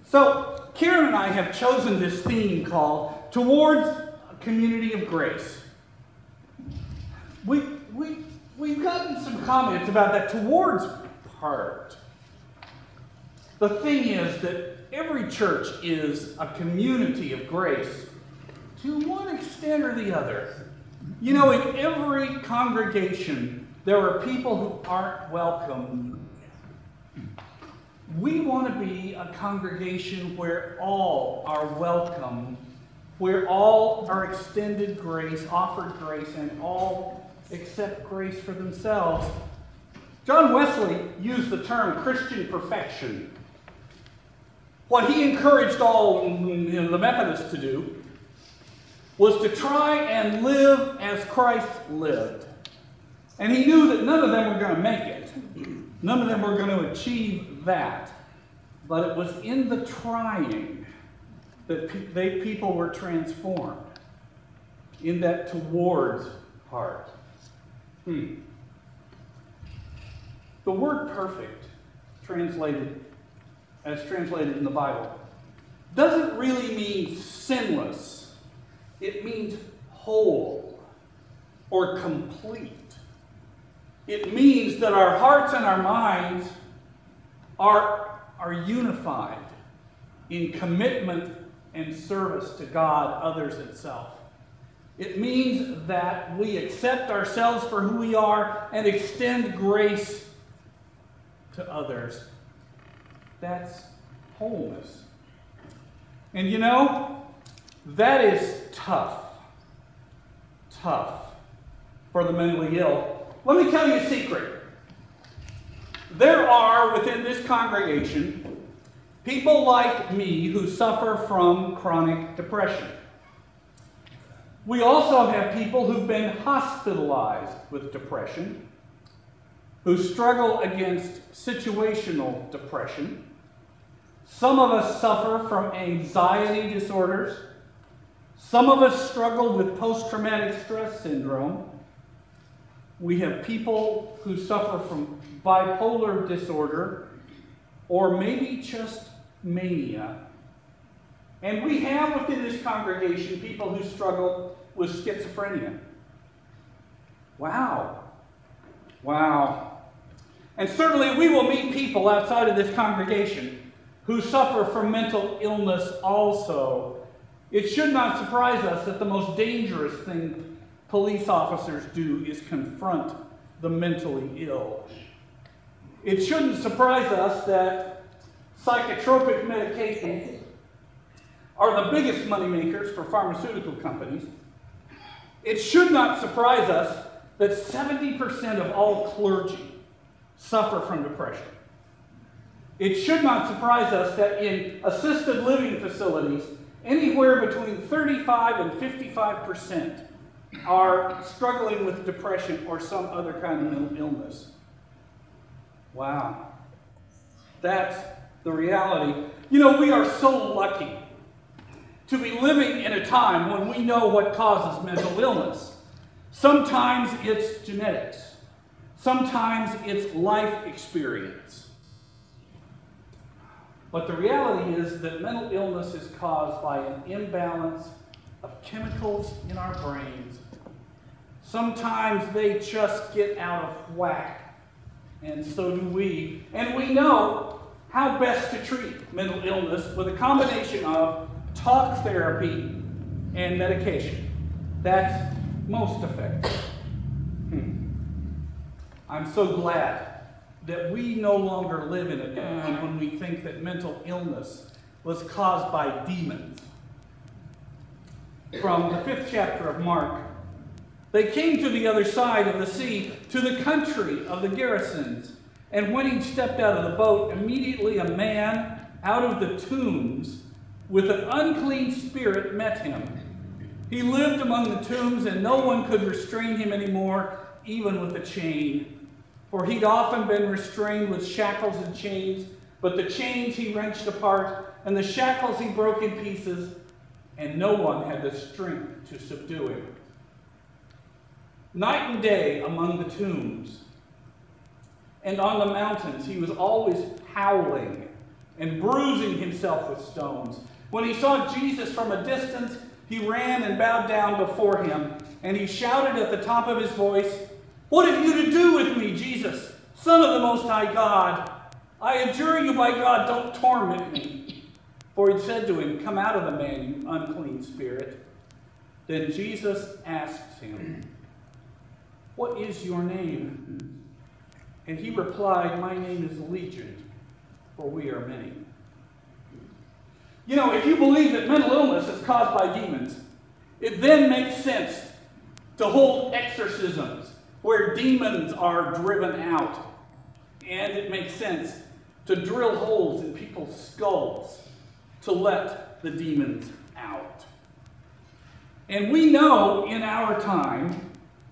So, Karen and I have chosen this theme called Towards a Community of Grace. We've gotten some comments about that towards part. The thing is that every church is a community of grace to one extent or the other. You know, in every congregation, there are people who aren't welcome. We want to be a congregation where all are welcome, where all are extended grace, offered grace, and all accept grace for themselves. John Wesley used the term Christian perfection. What he encouraged all the Methodists to do was to try and live as Christ lived. And he knew that none of them were going to make it. None of them were going to achieve that. But it was in the trying that people were transformed. In that towards part. The word perfect, translated in the Bible, doesn't really mean sinless. It means whole or complete. It means that our hearts and our minds are unified in commitment and service to God, others, and self. It means that we accept ourselves for who we are and extend grace to others. That's wholeness. And you know, that is tough. Tough for the mentally ill. Let me tell you a secret. There are, within this congregation, people like me who suffer from chronic depression. We also have people who've been hospitalized with depression, who struggle against situational depression. Some of us suffer from anxiety disorders. Some of us struggle with post-traumatic stress syndrome. We have people who suffer from bipolar disorder, or maybe just mania. And we have within this congregation people who struggle with schizophrenia. Wow. Wow. And certainly we will meet people outside of this congregation who suffer from mental illness also. It should not surprise us that the most dangerous thing police officers do is confront the mentally ill. It shouldn't surprise us that psychotropic medications are the biggest moneymakers for pharmaceutical companies. It should not surprise us that 70% of all clergy suffer from depression. It should not surprise us that in assisted living facilities, anywhere between 35 and 55% are struggling with depression or some other kind of mental illness. Wow. That's the reality. You know, we are so lucky to be living in a time when we know what causes mental illness. Sometimes it's genetics. Sometimes it's life experience. But the reality is that mental illness is caused by an imbalance of chemicals in our brains. Sometimes they just get out of whack, and so do we. And we know how best to treat mental illness with a combination of talk therapy and medication. That's most effective. I'm so glad that we no longer live in a time when we think that mental illness was caused by demons. From the 5th chapter of Mark, they came to the other side of the sea, to the country of the Gerasenes. And when he stepped out of the boat, immediately a man out of the tombs with an unclean spirit met him. He lived among the tombs, and no one could restrain him anymore, even with a chain. For he'd often been restrained with shackles and chains, but the chains he wrenched apart, and the shackles he broke in pieces, and no one had the strength to subdue him. Night and day among the tombs and on the mountains, he was always howling and bruising himself with stones. When he saw Jesus from a distance, he ran and bowed down before him, and he shouted at the top of his voice, "What have you to do with me, Jesus, Son of the Most High God? I adjure you by God, don't torment me." For he said to him, "Come out of the man, you unclean spirit." Then Jesus asked him, "What is your name?" And he replied, "My name is Legion, for we are many." You know, if you believe that mental illness is caused by demons, it then makes sense to hold exorcisms where demons are driven out. And it makes sense to drill holes in people's skulls to let the demons out. And we know in our time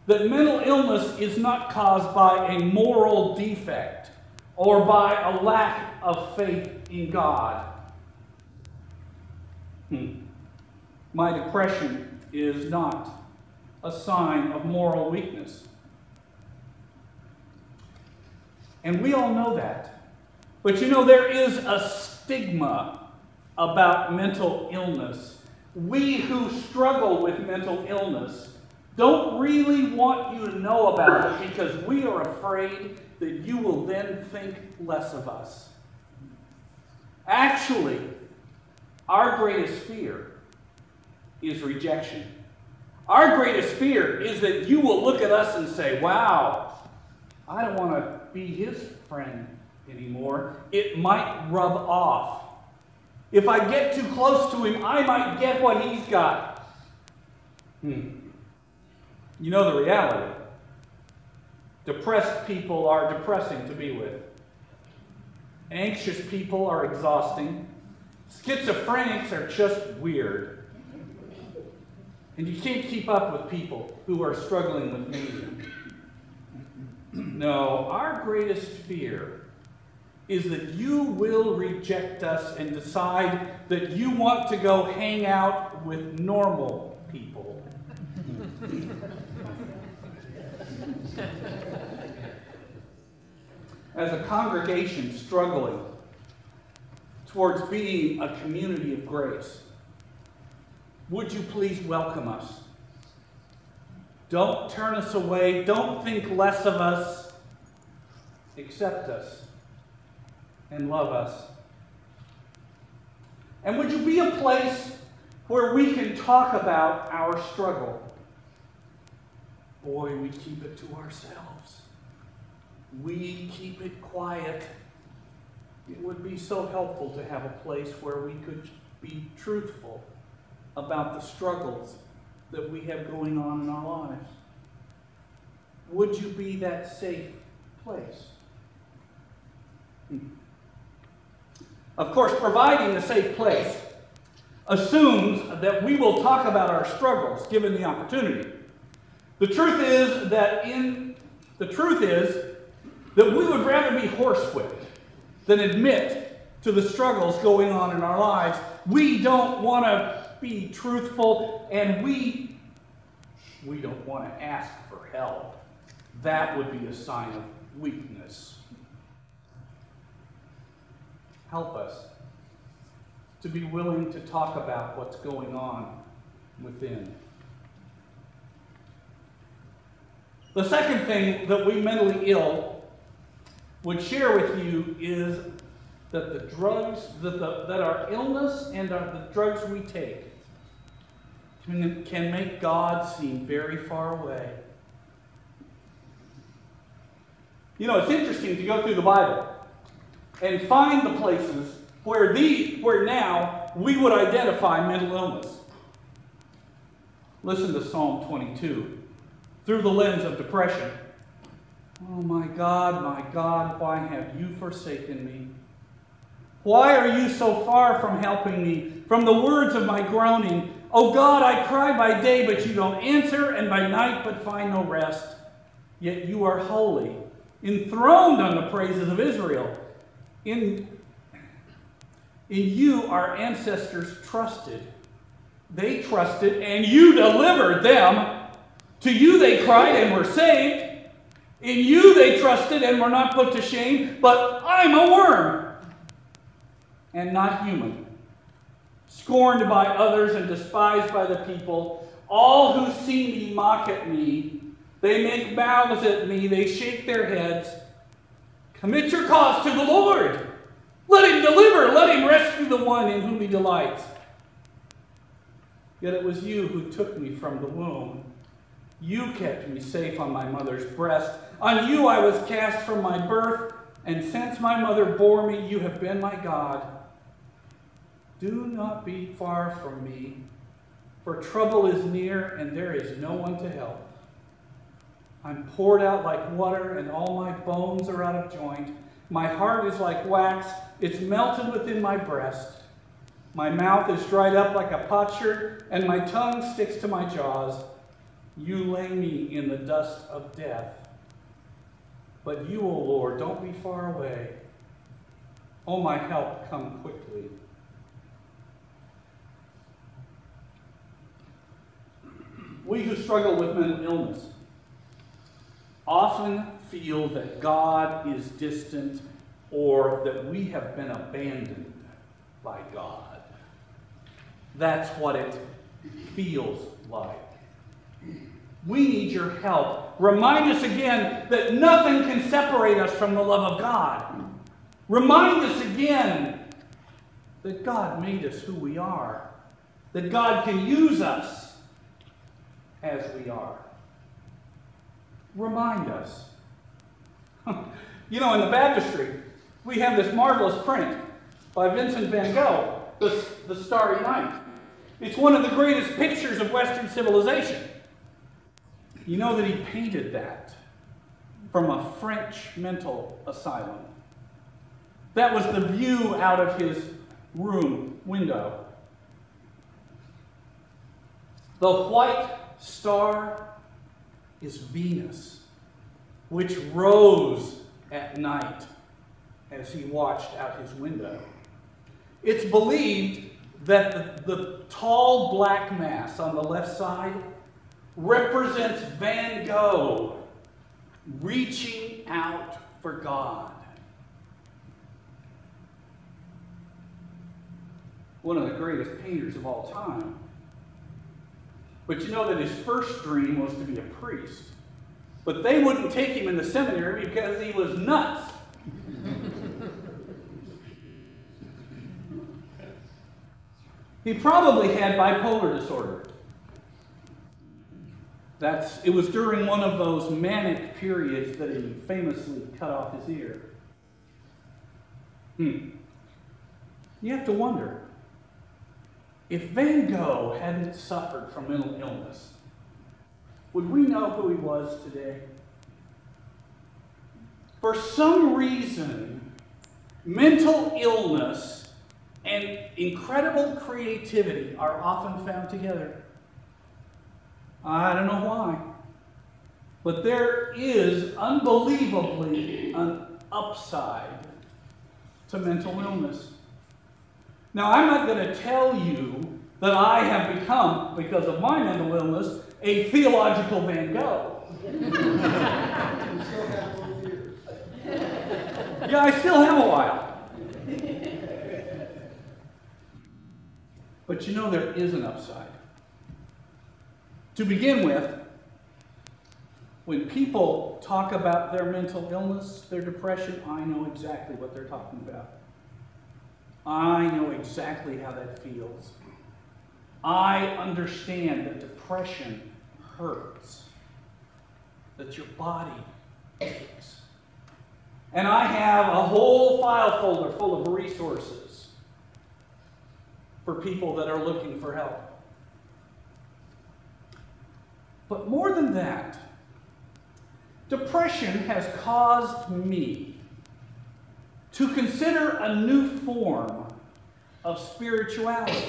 that mental illness is not caused by a moral defect or by a lack of faith in God. My depression is not a sign of moral weakness. And we all know that. But you know, there is a stigma about mental illness. We who struggle with mental illness don't really want you to know about it because we are afraid that you will then think less of us. Actually, our greatest fear is rejection. Our greatest fear is that you will look at us and say, "Wow, I don't want to be his friend anymore. It might rub off. If I get too close to him, I might get what he's got." You know the reality. Depressed people are depressing to be with. Anxious people are exhausting. Schizophrenics are just weird. And you can't keep up with people who are struggling with mania. No, our greatest fear is that you will reject us and decide that you want to go hang out with normal people. As a congregation struggling towards being a community of grace, would you please welcome us? Don't turn us away. Don't think less of us. Accept us and love us. And would you be a place where we can talk about our struggle? Boy, we keep it to ourselves. We keep it quiet. It would be so helpful to have a place where we could be truthful about the struggles that we have going on in our lives. Would you be that safe place? Of course, providing a safe place assumes that we will talk about our struggles given the opportunity. The truth is that we would rather be horsewhipped than admit to the struggles going on in our lives. We don't want to be truthful, and we don't want to ask for help. That would be a sign of weakness. Help us to be willing to talk about what's going on within. The second thing that we mentally ill would share with you is that the drugs, that our illness and the drugs we take can make God seem very far away. You know, it's interesting to go through the Bible and find the places where now we would identify mental illness. Listen to Psalm 22 through the lens of depression. "Oh my God, why have you forsaken me? Why are you so far from helping me? From the words of my groaning, oh God, I cry by day, but you don't answer, and by night, but find no rest. Yet you are holy, enthroned on the praises of Israel. In you our ancestors trusted. They trusted, and you delivered them. To you they cried and were saved. In you they trusted and were not put to shame. But I'm a worm and not human, scorned by others and despised by the people. All who see me mock at me. They make mouths at me. They shake their heads. Commit your cause to the Lord. Let him deliver. Let him rescue the one in whom he delights. Yet it was you who took me from the womb. You kept me safe on my mother's breast. On you I was cast from my birth, and since my mother bore me, you have been my God. Do not be far from me, for trouble is near, and there is no one to help. I'm poured out like water, and all my bones are out of joint. My heart is like wax. It's melted within my breast. My mouth is dried up like a potsherd, and my tongue sticks to my jaws. You lay me in the dust of death. But you, O Lord, don't be far away. Oh, my help, come quickly. We who struggle with mental illness often feel that God is distant or that we have been abandoned by God. That's what it feels like. We need your help. Remind us again that nothing can separate us from the love of God. Remind us again that God made us who we are, that God can use us as we are. Remind us. You know, in the baptistry, we have this marvelous print by Vincent van Gogh, The Starry Night. It's one of the greatest pictures of Western civilization. You know that he painted that from a French mental asylum. That was the view out of his room window. The white star is Venus, which rose at night as he watched out his window. It's believed that the tall black mass on the left side represents Van Gogh reaching out for God. One of the greatest painters of all time. But you know that his first dream was to be a priest. But they wouldn't take him in the seminary because he was nuts. He probably had bipolar disorder. It was during one of those manic periods that he famously cut off his ear. You have to wonder, if Van Gogh hadn't suffered from mental illness, would we know who he was today? For some reason, mental illness and incredible creativity are often found together. I don't know why, but there is unbelievably an upside to mental illness. Now, I'm not going to tell you that I have become, because of my mental illness, a theological Van Gogh. Yeah, I still have a while. But you know, there is an upside. To begin with, when people talk about their mental illness, their depression, I know exactly what they're talking about. I know exactly how that feels. I understand that depression hurts, that your body aches. And I have a whole file folder full of resources for people that are looking for help. But more than that, depression has caused me to consider a new form of spirituality.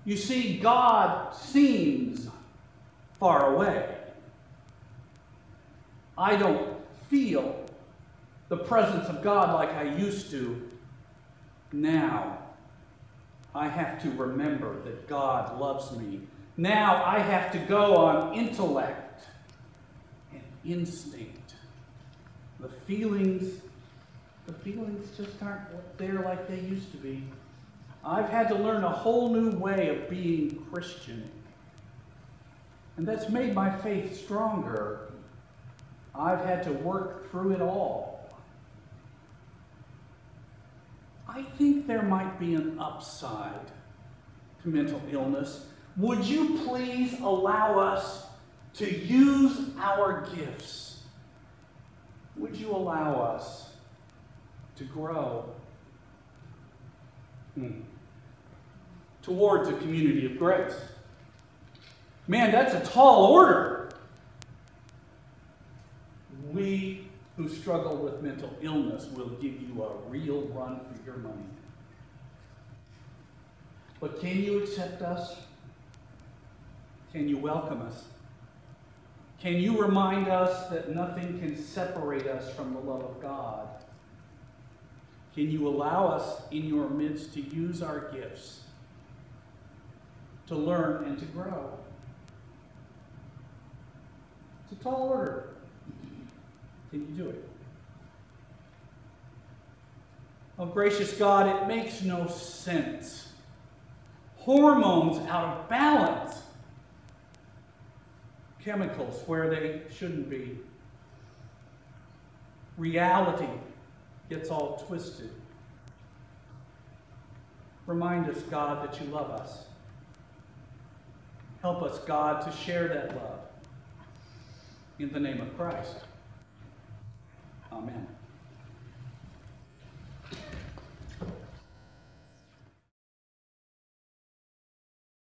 You see, God seems far away. I don't feel the presence of God like I used to. Now, I have to remember that God loves me. Now I have to go on intellect and instinct, the feelings The feelings just aren't there like they used to be. I've had to learn a whole new way of being Christian. And that's made my faith stronger. I've had to work through it all. I think there might be an upside to mental illness. Would you please allow us to use our gifts? Would you allow us to grow towards a community of grace? Man, that's a tall order. We who struggle with mental illness will give you a real run for your money. But can you accept us? Can you welcome us? Can you remind us that nothing can separate us from the love of God? Can you allow us in your midst to use our gifts, to learn and to grow? It's a tall order. Can you do it? Oh, gracious God, it makes no sense. Hormones out of balance. Chemicals where they shouldn't be. Reality gets all twisted. Remind us, God, that you love us. Help us, God, to share that love. In the name of Christ. Amen.